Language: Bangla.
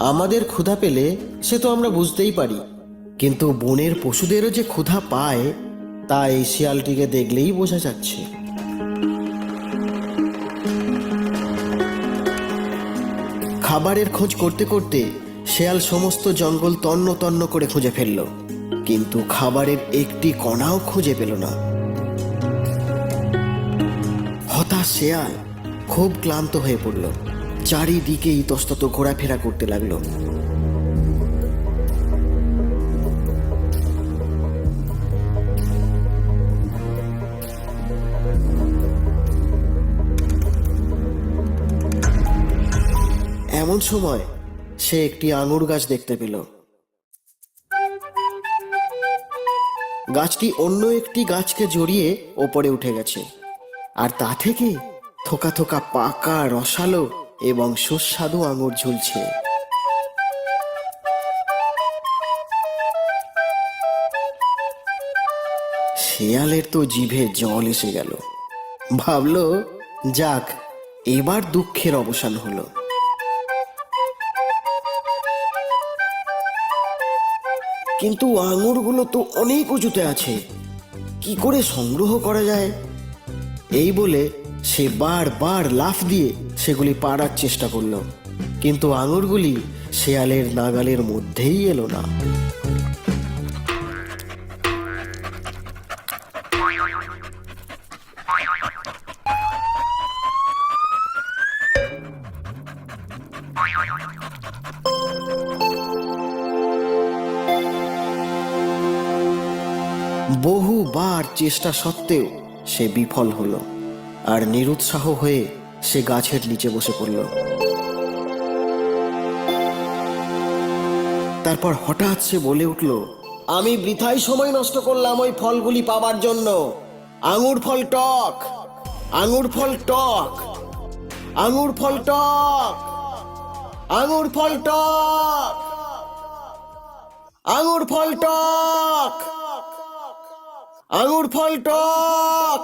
আমাদের ক্ষুধা পেলে সে তো আমরা বুঝতেই পারি, কিন্তু বনের পশুদেরও যে ক্ষুধা পায় তা এই শিয়ালটিকে দেখলেই বোঝা যাচ্ছে। খাবারের খোঁজ করতে করতে শেয়াল সমস্ত জঙ্গল তন্ন তন্ন করে খুঁজে ফেলল, কিন্তু খাবারের একটি কণাও খুঁজে পেল না। হতাশ শেয়াল খুব ক্লান্ত হয়ে পড়ল, চারিদিকে ইতস্তত ঘোরাফেরা করতে লাগলো। এমন সময় সে একটি আঙুর গাছ দেখতে পেল। গাছটি অন্য একটি গাছকে জড়িয়ে ওপরে উঠে গেছে, আর তা থেকে থোকা থোকা পাকা রসালো এবং সুস্বাদু আঙুর ঝুলছে। শেয়ালের তো জিভে জল এসে গেল, ভাবলো যাক, এবার দুঃখের অবসান হলো। কিন্তু আঙুরগুলো তো অনেক উঁচুতে আছে, কি করে সংগ্রহ করা যায়? এই বলে সে বারবার লাফ দিয়ে সেগুলি পাড়ার চেষ্টা করলো, কিন্তু আঙুরগুলি শেয়ালের নাগালের মধ্যেই এলো না। বহুবার চেষ্টা সত্ত্বেও সে বিফল হলো, আর নিরুৎসাহ হয়ে সে গাছের নিচে বসে পড়ল। তারপর হঠাৎ সে বলে উঠল, আমি বৃথাই সময় নষ্ট করলাম ওই ফলগুলি পাবার জন্য। আঙুর ফল টক, আঙুর ফল টক, আঙুর ফল টক, আঙুর ফল টক, আঙুর ফল টক, আঙুর ফল টক।